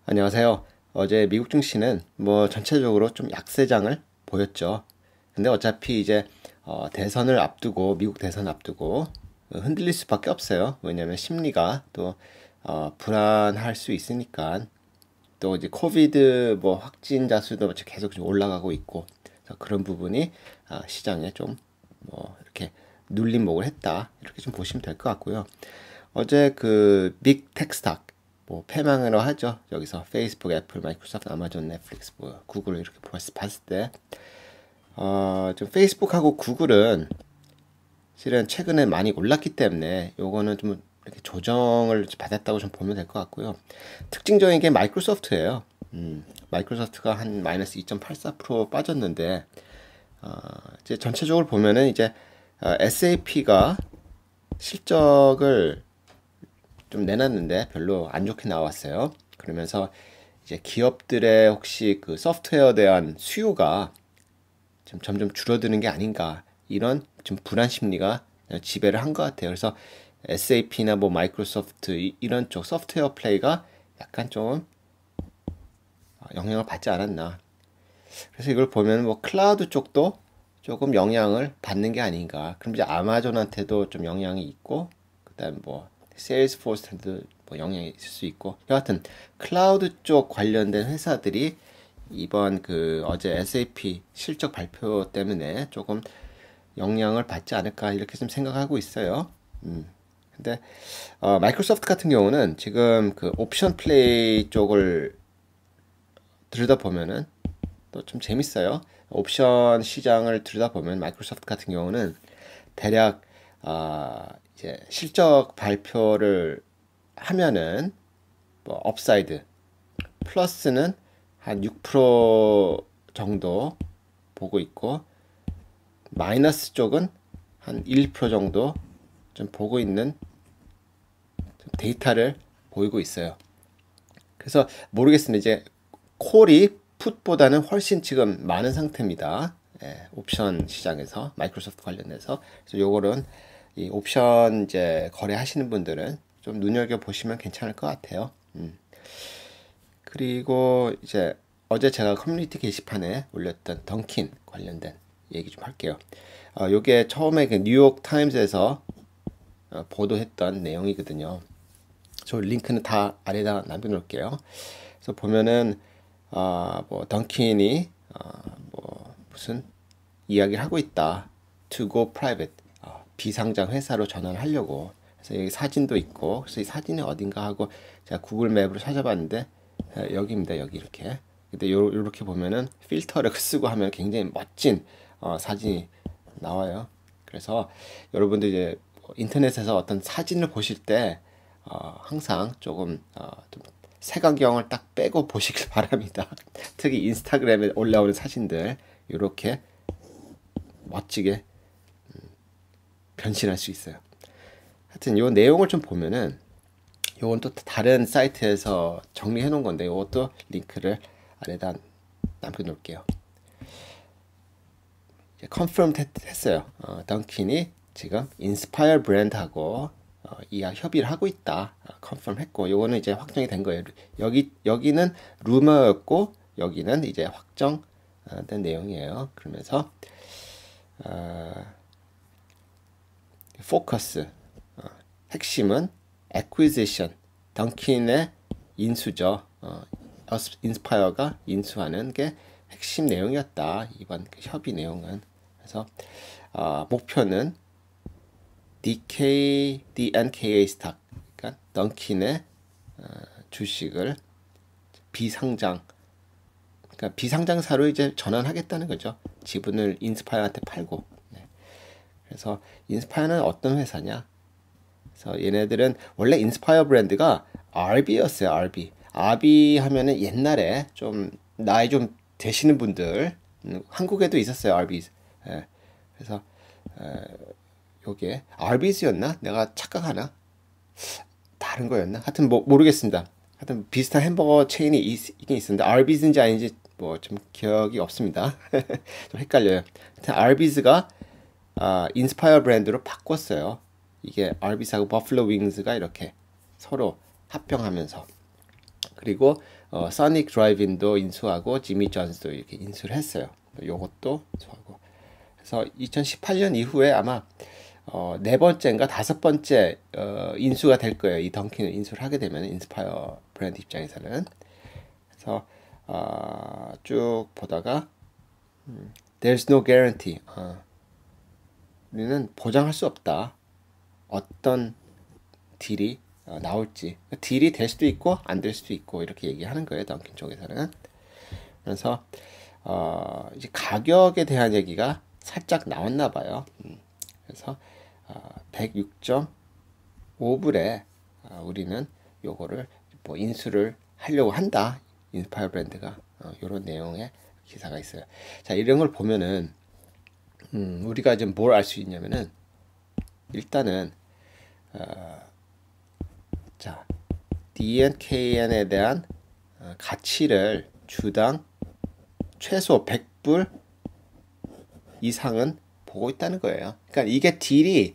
안녕하세요. 어제 미국 증시는 뭐 전체적으로 좀 약세장을 보였죠. 근데 어차피 이제 대선을 앞두고 미국 대선 앞두고 흔들릴 수밖에 없어요. 왜냐하면 심리가 또 불안할 수 있으니까. 또 이제 코비드 뭐 확진자 수도 계속 좀 올라가고 있고, 그래서 그런 부분이 시장에 좀 뭐 이렇게 눌림목을 했다, 이렇게 좀 보시면 될 것 같고요. 어제 그 빅 텍스탁, 뭐 패망이라고 하죠. 여기서 페이스북, 애플, 마이크로소프트, 아마존, 넷플릭스, 뭐 구글 이렇게 봤을 때, 좀 페이스북하고 구글은 실은 최근에 많이 올랐기 때문에 요거는 좀 이렇게 조정을 받았다고 좀 보면 될 것 같고요. 특징적인 게 마이크로소프트예요. 마이크로소프트가 한 마이너스 2.84% 빠졌는데, 이제 전체적으로 보면은 이제 SAP가 실적을 좀 내놨는데 별로 안 좋게 나왔어요. 그러면서 이제 기업들의 혹시 그 소프트웨어에 대한 수요가 좀 점점 줄어드는 게 아닌가, 이런 좀 불안 심리가 지배를 한 것 같아요. 그래서 SAP나 뭐 마이크로소프트 이런 쪽 소프트웨어 플레이가 약간 좀 영향을 받지 않았나. 그래서 이걸 보면 뭐 클라우드 쪽도 조금 영향을 받는 게 아닌가. 그럼 이제 아마존한테도 좀 영향이 있고, 그다음 뭐 세일스포스한테도 뭐 영향이 있을 수 있고, 여하튼 클라우드 쪽 관련된 회사들이 이번 그 어제 SAP 실적 발표 때문에 조금 영향을 받지 않을까, 이렇게 좀 생각하고 있어요. 근데 마이크로소프트 같은 경우는 지금 그 옵션 플레이 쪽을 들여다보면은 또 좀 재밌어요. 옵션 시장을 들여다보면 마이크로소프트 같은 경우는 대략 이제 실적 발표를 하면은 뭐 업사이드 플러스는 한 6% 정도 보고 있고, 마이너스 쪽은 한 1% 정도 좀 보고 있는 데이터를 보이고 있어요. 그래서 모르겠습니다. 이제 콜이 풋보다는 훨씬 지금 많은 상태입니다. 예, 옵션 시장에서 마이크로소프트 관련해서. 그래서 요거는 이 옵션 이제 거래하시는 분들은 좀 눈여겨 보시면 괜찮을 것 같아요. 그리고 이제 어제 제가 커뮤니티 게시판에 올렸던 던킨 관련된 얘기 좀 할게요. 요게 처음에 그 뉴욕 타임즈에서 보도했던 내용이거든요. 저 링크는 다 아래다 남겨놓을게요. 그래서 보면은 뭐 던킨이 뭐 무슨 이야기를 하고 있다. To go private. 비상장 회사로 전환을 하려고. 그래서 여기 사진도 있고, 그래서 이 사진이 어딘가 하고 제가 구글 맵으로 찾아봤는데, 여기입니다. 여기 이렇게. 근데 요렇게 보면은 필터를 쓰고 하면 굉장히 멋진 사진이 나와요. 그래서 여러분들 이제 뭐 인터넷에서 어떤 사진을 보실 때 항상 조금 좀 색안경을 딱 빼고 보시길 바랍니다. 특히 인스타그램에 올라오는 사진들 이렇게 멋지게 변신할 수 있어요. 하여튼 요 내용을 좀 보면은, 요건 또 다른 사이트에서 정리해 놓은 건데 요것도 링크를 아래다 남겨 놓을게요. 컨펌 했어요. 던킨이 지금 인스파이어 브랜드하고 협의를 하고 있다. 컨펌 했고, 요거는 이제 확정이 된 거예요. 여기는 루머였고, 여기는 이제 확정된 내용이에요. 그러면서 포커스, 핵심은 acquisition, 던킨의 인수죠. 인스파이어가 인수하는 게 핵심 내용이었다, 이번 그 협의 내용은. 그래서 목표는 DNKA 스탁, 그러니까 던킨의 주식을 비상장, 그러니까 비상장사로 이제 전환하겠다는 거죠. 지분을 인스파이어한테 팔고. 네. 그래서 인스파이어는 어떤 회사냐? 그래서 얘네들은 원래 인스파이어 브랜드가 RB였어요. RB. RB 하면은 옛날에 좀 나이 좀 되시는 분들, 한국에도 있었어요. RB. 예. 그래서 요게 RBS였나? 내가 착각하나? 다른 거였나? 하여튼 뭐 모르겠습니다. 하여튼 비슷한 햄버거 체인이 있긴 있었는데 RBS인지 아닌지 뭐 좀 기억이 없습니다. 좀 헷갈려요. 하여튼 RBS가 인스파이어 브랜드로 바꿨어요. 이게 RBS하고 버플로 윙스가 이렇게 서로 합병하면서. 그리고 써닉 드라이브인도 인수하고 지미 존스도 이렇게 인수를 했어요. 요것도 인수하고. 그래서 2018년 이후에 아마 네 번째인가 다섯 번째 인수가 될 거예요. 이 던킨을 인수를 하게 되면 인스파이어 브랜드 입장에서는. 그래서 쭉 보다가 There's no guarantee. 우리는 보장할 수 없다. 어떤 딜이 나올지. 딜이 될 수도 있고 안 될 수도 있고 이렇게 얘기하는 거예요. 던킨 쪽에서는. 그래서 이제 가격에 대한 얘기가 살짝 나왔나 봐요. 그래서 106.5불에 우리는 요거를 뭐 인수를 하려고 한다. 인스파이어 브랜드가 이런 내용의 기사가 있어요. 자, 이런 걸 보면은 우리가 지금 뭘 알 수 있냐면은 일단은 자, DNKN에 대한 가치를 주당 최소 100불 이상은 보고 있다는 거예요. 그러니까 이게 딜이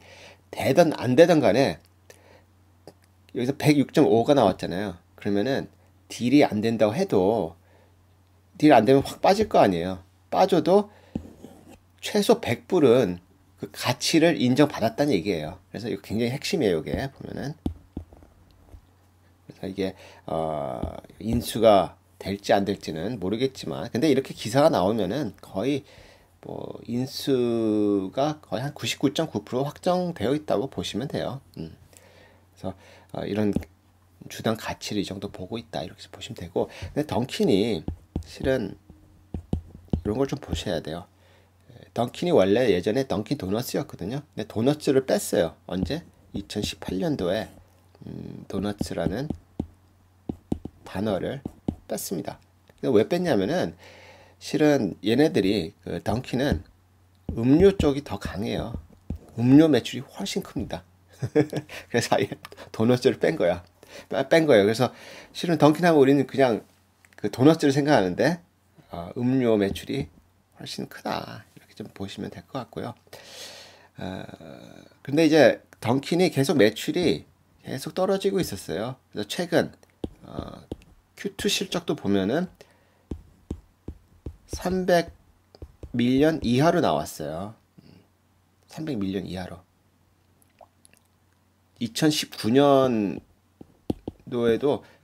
되든 안 되든 간에 여기서 106.5가 나왔잖아요. 그러면은 딜이 안 된다고 해도 딜 안 되면 확 빠질 거 아니에요. 빠져도 최소 100불은 그 가치를 인정받았다는 얘기예요. 그래서 이거 굉장히 핵심이에요. 이게 보면은 그래서 이게 인수가 될지 안 될지는 모르겠지만 근데 이렇게 기사가 나오면은 거의 뭐 인수가 거의 한 99.9% 확정되어 있다고 보시면 돼요. 그래서 이런 주당 가치를 이 정도 보고 있다 이렇게 보시면 되고 근데 던킨이 실은 이런 걸 좀 보셔야 돼요. 던킨이 원래 예전에 던킨 도너츠였거든요. 근데 도너츠를 뺐어요. 언제? 2018년도에 도너츠라는 단어를 뺐습니다. 왜 뺐냐면은 실은 얘네들이 그 던킨은 음료 쪽이 더 강해요. 음료 매출이 훨씬 큽니다. 그래서 아예 도너츠를 뺀 거야. 뺀 거예요. 그래서 실은 던킨하고 우리는 그냥 그 도너츠를 생각하는데 음료 매출이 훨씬 크다. 이렇게 좀 보시면 될 것 같고요. 근데 이제 던킨이 계속 매출이 계속 떨어지고 있었어요. 그래서 최근 Q2 실적도 보면은 300밀리언 이하로 나왔어요. 300밀리언 이하로. 2019년도에도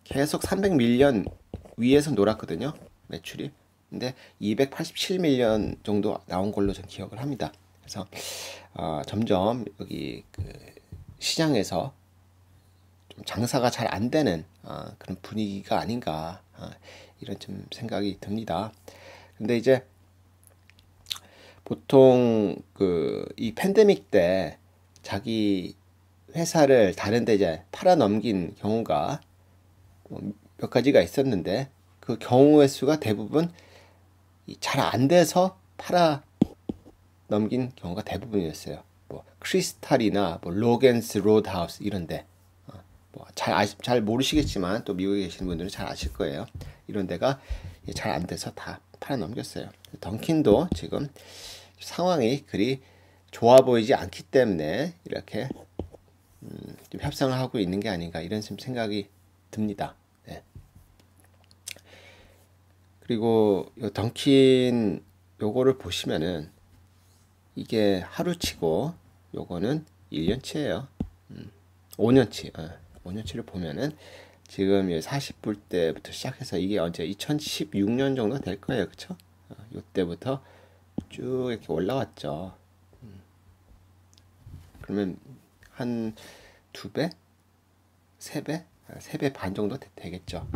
계속 300밀리언 위에서 놀았거든요. 매출이. 근데 287밀리언 정도 나온 걸로 전 기억을 합니다. 그래서 점점 여기 그 시장에서 좀 장사가 잘 안 되는 그런 분위기가 아닌가 이런 좀 생각이 듭니다. 근데 이제 보통 그 이 팬데믹 때 자기 회사를 다른 데 이제 팔아 넘긴 경우가 몇 가지가 있었는데 그 경우의 수가 대부분 잘 안 돼서 팔아 넘긴 경우가 대부분이었어요. 뭐 크리스탈이나 뭐 로겐스 로드하우스 이런데 뭐 잘 모르시겠지만 또 미국에 계시는 분들은 잘 아실 거예요. 이런 데가 잘 안 돼서 다 팔아 넘겼어요. 던킨도 지금 상황이 그리 좋아 보이지 않기 때문에 이렇게 좀 협상을 하고 있는 게 아닌가 이런 생각이 듭니다. 네. 그리고 요 던킨 요거를 보시면은 이게 하루치고 요거는 1년치예요. 5년치. 5년치를 보면은 지금 40불 때부터 시작해서 이게 언제 2016년 정도 될 거예요. 그쵸? 요때부터 쭉 이렇게 올라왔죠. 그러면 한 2배? 3배? 3배 반 정도 되겠죠.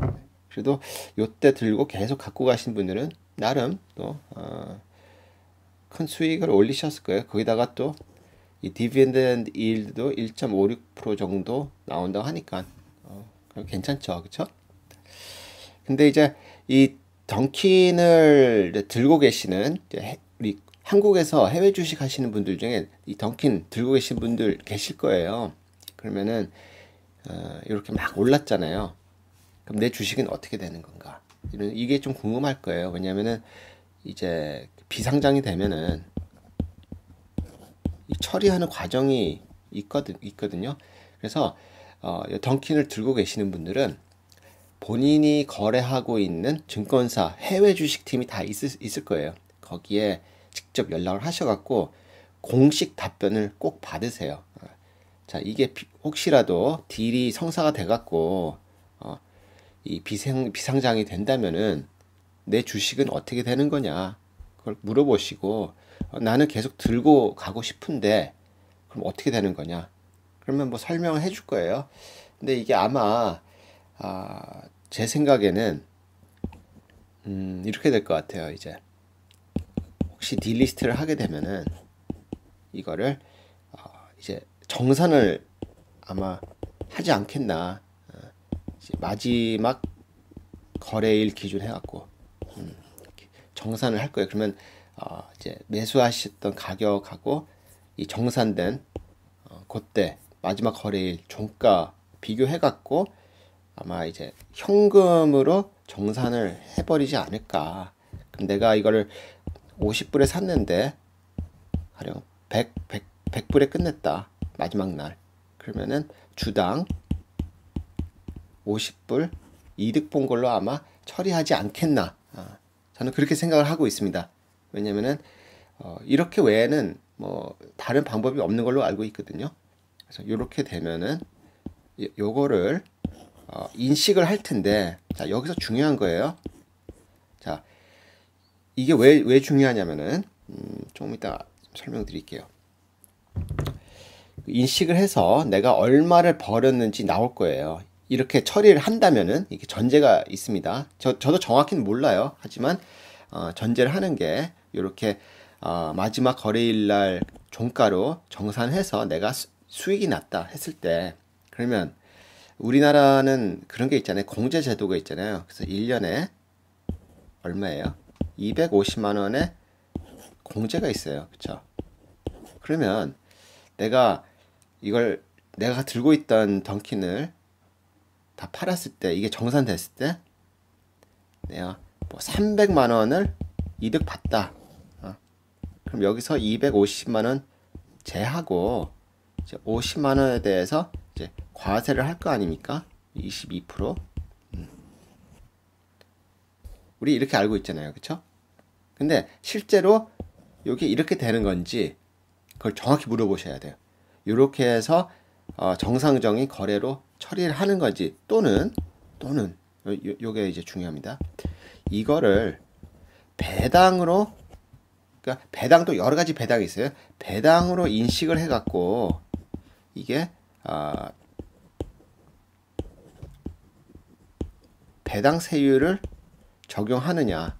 그래도 요때 들고 계속 갖고 가신 분들은 나름 또 큰 수익을 올리셨을 거예요. 거기다가 또 이 디비덴드 일도 1.56% 정도 나온다고 하니까 괜찮죠, 그렇죠? 근데 이제 이 던킨을 들고 계시는 우리 한국에서 해외 주식 하시는 분들 중에 이 던킨 들고 계신 분들 계실 거예요. 그러면은 이렇게 막 올랐잖아요. 그럼 내 주식은 어떻게 되는 건가? 이게 좀 궁금할 거예요. 왜냐면은 이제 비상장이 되면은 이 처리하는 과정이 있거든요. 그래서 던킨을 들고 계시는 분들은 본인이 거래하고 있는 증권사 해외 주식팀이 다 있을 거예요. 거기에 직접 연락을 하셔갖고 공식 답변을 꼭 받으세요. 자, 이게 혹시라도 딜이 성사가 돼갖고 이 비상장이 된다면은 내 주식은 어떻게 되는 거냐, 그걸 물어보시고 나는 계속 들고 가고 싶은데 그럼 어떻게 되는 거냐, 그러면 뭐 설명을 해줄 거예요. 근데 이게 아마 제 생각에는 이렇게 될 것 같아요. 이제 혹시 딜리스트를 하게 되면은 이거를 이제 정산을 아마 하지 않겠나. 이제 마지막 거래일 기준 해갖고 정산을 할 거예요. 그러면 이제 매수하셨던 가격하고 이 정산된 그때 마지막 거래일 종가 비교해갖고 아마 이제 현금으로 정산을 해버리지 않을까. 그럼 내가 이거를 50불에 샀는데 가령 100불에 끝냈다, 마지막 날. 그러면은 주당 50불 이득 본 걸로 아마 처리하지 않겠나. 저는 그렇게 생각을 하고 있습니다. 왜냐면은 이렇게 외에는 뭐 다른 방법이 없는 걸로 알고 있거든요. 그래서 이렇게 되면은 요거를 인식을 할 텐데, 자, 여기서 중요한 거예요. 자, 이게 왜 중요하냐면은 조금 이따 설명드릴게요. 인식을 해서 내가 얼마를 벌었는지 나올 거예요. 이렇게 처리를 한다면은 이게 전제가 있습니다. 저도 정확히는 몰라요. 하지만 전제를 하는 게 이렇게 마지막 거래일 날 종가로 정산해서 내가 수익이 났다 했을 때, 그러면 우리나라는 그런 게 있잖아요. 공제 제도가 있잖아요. 그래서 1년에 얼마예요? 250만 원의 공제가 있어요. 그쵸? 그러면 내가 들고 있던 던킨을 다 팔았을 때, 이게 정산됐을 때 내가 뭐 300만 원을 이득 봤다. 그럼 여기서 250만 원 제하고 이제 50만 원에 대해서 이제 과세를 할 거 아닙니까? 22%. 우리 이렇게 알고 있잖아요. 그쵸? 근데 실제로 이게 이렇게 되는 건지 그걸 정확히 물어보셔야 돼요. 이렇게 해서 정상적인 거래로 처리를 하는 건지, 또는 요게 이제 중요합니다. 이거를 배당으로, 그러니까 배당도 여러 가지 배당이 있어요. 배당으로 인식을 해갖고 이게 배당 세율을 적용하느냐.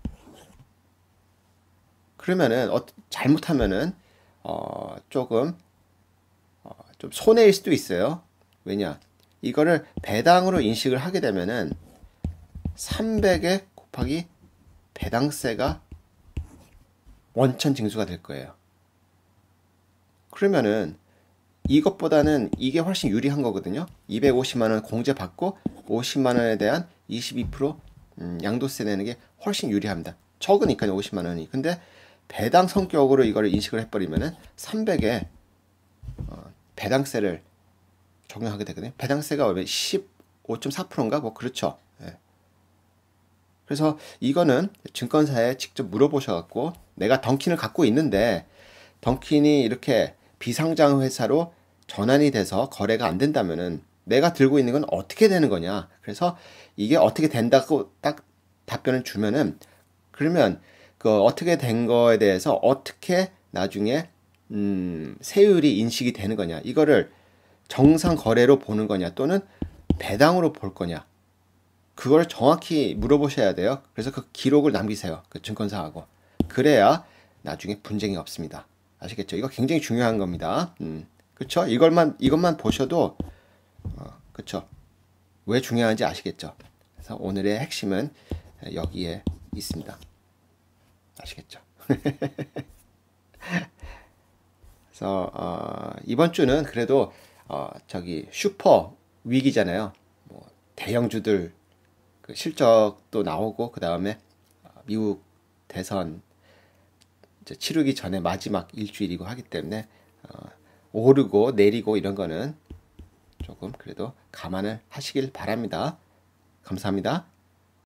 그러면은 잘못하면은 조금 좀 손해일 수도 있어요. 왜냐? 이거를 배당으로 인식을 하게 되면은 300에 곱하기 배당세가 원천 징수가 될 거예요. 그러면은 이것보다는 이게 훨씬 유리한 거거든요. 250만 원 공제 받고 50만 원에 대한 22% 양도세 내는 게 훨씬 유리합니다. 적으니까요, 50만 원이. 근데 배당 성격으로 이걸 인식을 해버리면은 300에 배당세를 적용하게 되거든요. 배당세가 15.4%인가? 뭐 그렇죠. 예. 그래서 이거는 증권사에 직접 물어보셔갖고, 내가 던킨을 갖고 있는데 던킨이 이렇게 비상장 회사로 전환이 돼서 거래가 안 된다면은 내가 들고 있는 건 어떻게 되는 거냐. 그래서 이게 어떻게 된다고 딱 답변을 주면은, 그러면 그 어떻게 된 거에 대해서 어떻게 나중에 세율이 인식이 되는 거냐, 이거를 정상 거래로 보는 거냐 또는 배당으로 볼 거냐, 그걸 정확히 물어보셔야 돼요. 그래서 그 기록을 남기세요, 그 증권사하고. 그래야 나중에 분쟁이 없습니다. 아시겠죠? 이거 굉장히 중요한 겁니다. 그쵸? 이것만 보셔도 그쵸? 왜 중요한지 아시겠죠? 그래서 오늘의 핵심은 여기에 있습니다. 아시겠죠? 그래서 이번 주는 그래도 슈퍼 위기잖아요. 뭐 대형주들 그 실적도 나오고, 그 다음에 미국 대선 이제 치르기 전에 마지막 일주일이고 하기 때문에 오르고 내리고 이런 거는 조금 그래도 감안을 하시길 바랍니다. 감사합니다.